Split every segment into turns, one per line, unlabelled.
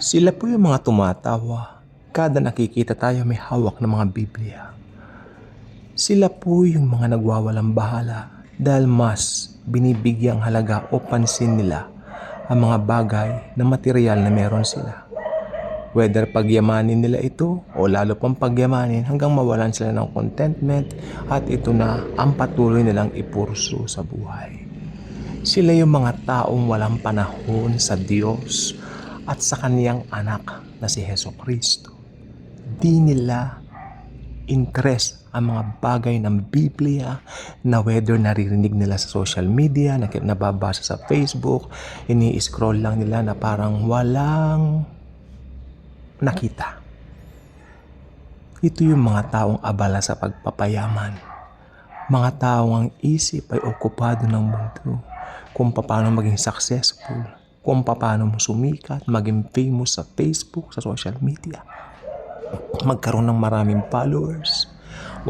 Sila po yung mga tumatawa. Kada nakikita tayo may hawak ng mga Biblia. Sila po yung mga nagwawalang bahala dahil mas binibigyang halaga o pansin nila ang mga bagay na material na meron sila. Whether pagyamanin nila ito o lalo pang pagyamanin hanggang mawalan sila ng contentment at ito na ang patuloy nilang ipursu sa buhay. Sila yung mga taong walang panahon sa Diyos at sa kaniyang anak na si Hesukristo. Di nila interest ang mga bagay ng Biblia na whether naririnig nila sa social media, nababasa sa Facebook, ini-scroll lang nila na parang walang nakita. Ito yung mga taong abala sa pagpapayaman. Mga taong ang isip ay okupado ng mundo. Kung paano maging successful, kung paano mo sumikat, maging famous sa Facebook, sa social media. Magkaroon ng maraming followers,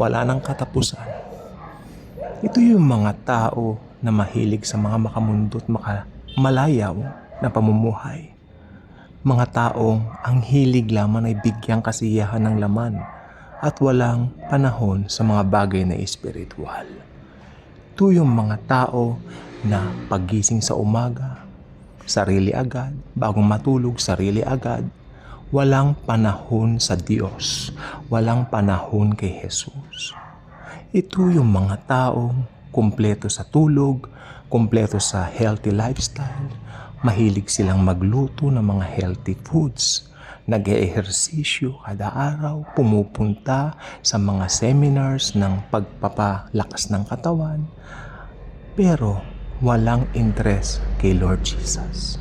wala nang katapusan. Ito yung mga tao na mahilig sa mga makamundot, malayaw na pamumuhay. Mga taong ang hilig lamang ay bigyang kasiyahan ng laman at walang panahon sa mga bagay na espiritual. Ito yung mga tao na paggising sa umaga, sarili agad, bagong matulog, sarili agad. Walang panahon sa Diyos, walang panahon kay Jesus. Ito yung mga taong kumpleto sa tulog, kumpleto sa healthy lifestyle, mahilig silang magluto ng mga healthy foods, nag-eehersisyo kada araw, pumupunta sa mga seminars ng pagpapalakas ng katawan, pero walang interest kay Lord Jesus.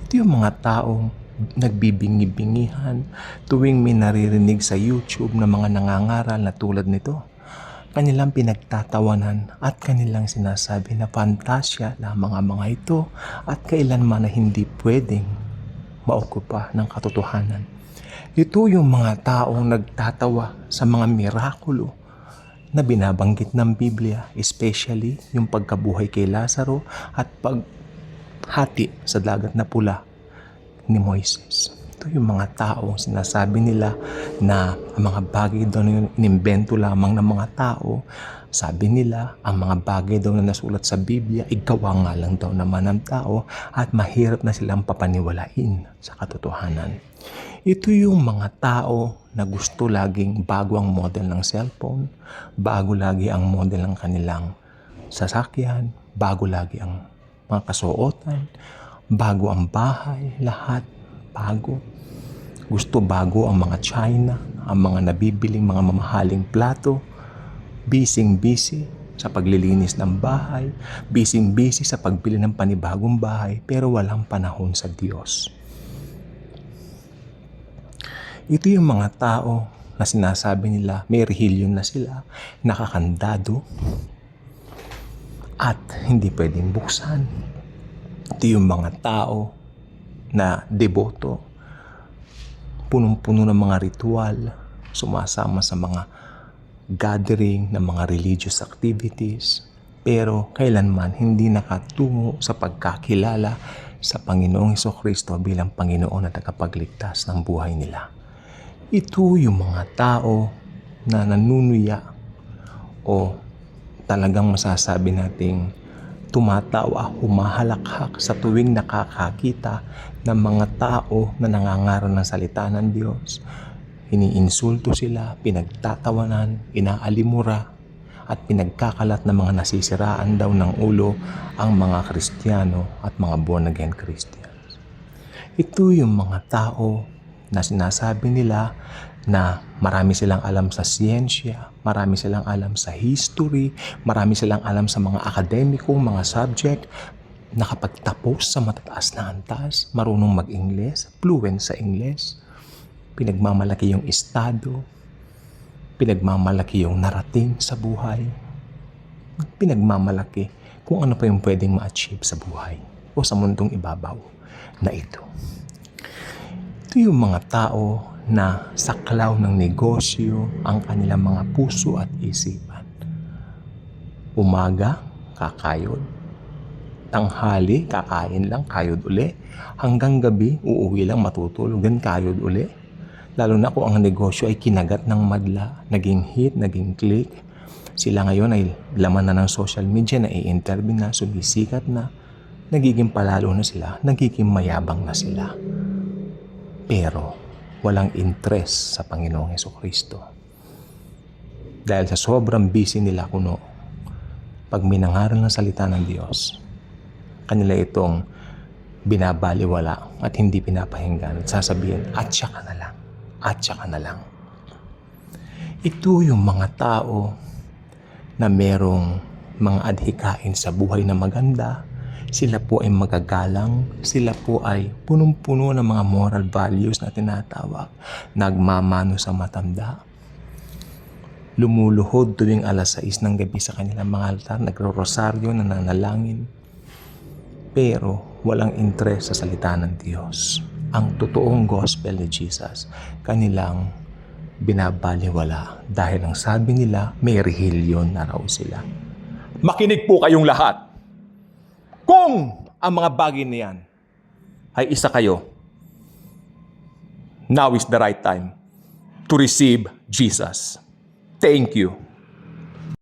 Ito yung mga taong nagbibingi-bingihan tuwing may naririnig sa YouTube na mga nangangaral na tulad nito. Kanilang pinagtatawanan at kanilang sinasabi na fantasya lamang ang mga ito at kailanman na hindi pwedeng maukupa ng katotohanan. Ito yung mga taong nagtatawa sa mga mirakulo na binabanggit ng Biblia, especially yung pagkabuhay kay Lazaro at paghati sa dagat na pula ni Moises. Ito yung mga taong sinasabi nila na ang mga bagay daw na yun inimbento lamang ng mga tao. Sabi nila, ang mga bagay daw na nasulat sa Biblia, igawa nga lang daw naman ng tao at mahirap na silang papaniwalain sa katotohanan. Ito yung mga tao na gusto laging bago ang model ng cellphone, bago lagi ang model ng kanilang sasakyan, bago lagi ang mga kasuotan, bago ang bahay, lahat bago. Gusto bago ang mga China, ang mga nabibiling mga mamahaling plato, busy sa paglilinis ng bahay, busy sa pagbili ng panibagong bahay, pero walang panahon sa Diyos. Ito yung mga tao na sinasabi nila may relihiyon na sila, nakakandado, at hindi pwedeng buksan. Ito yung mga tao na deboto, punong-puno ng mga ritual, sumasama sa mga gathering ng mga religious activities, pero kailanman hindi nakatungo sa pagkakilala sa Panginoong Hesukristo bilang Panginoon at tagapagligtas ng buhay nila. Ito yung mga tao na nanunuya o talagang masasabi nating tumatawa, humahalakhak sa tuwing nakakakita ng mga tao na nangangaral ng salita ng Diyos. Iniinsulto sila, pinagtatawanan, inaalimura, at pinagkakalat ng mga nasisiraan daw ng ulo ang mga Kristiyano at mga born-again Christians. Ito yung mga tao na sinasabi nila na marami silang alam sa siyensya, marami silang alam sa history, marami silang alam sa mga akademikong mga subject, nakapagtapos sa matataas na antas, marunong mag-Ingles, fluent sa Ingles, pinagmamalaki yung estado, pinagmamalaki yung narating sa buhay, pinagmamalaki kung ano pa yung pwedeng ma-achieve sa buhay o sa mundong ibabaw na ito. Ito yung mga tao na saklaw ng negosyo ang kanilang mga puso at isipan. Umaga, kakayod. Tanghali, kakain lang, kayod uli. Hanggang gabi, uuwi lang, matutulog, then kayod uli. Lalo na kung ang negosyo ay kinagat ng madla, naging hit, naging click. Sila ngayon ay laman na ng social media, na i-interview na, sumisikat na, nagiging palalo na sila, nagiging mayabang na sila. Pero walang interest sa Panginoong Hesukristo. Dahil sa sobrang busy nila kuno, pag minangaral ng salita ng Diyos, kanila itong binabaliwala at hindi pinapahinggan at sasabihin, at saka na lang, at saka na lang. Ito yung mga tao na merong mga adhikain sa buhay na maganda. Sila po ay magagalang, sila po ay punong-puno ng mga moral values na tinatawag, nagmamano sa matanda, lumuluhod tuwing alas 6 ng gabi sa kanilang mga altar, nagro-rosaryo, nananalangin, pero walang interes sa salita ng Diyos. Ang totoong gospel ni Jesus, kanilang binabaliwala dahil ang sabi nila, may rehilyon na raw sila. Makinig po kayong lahat. Kung ang mga bagay na yan ay isa kayo, now is the right time to receive Jesus. Thank you.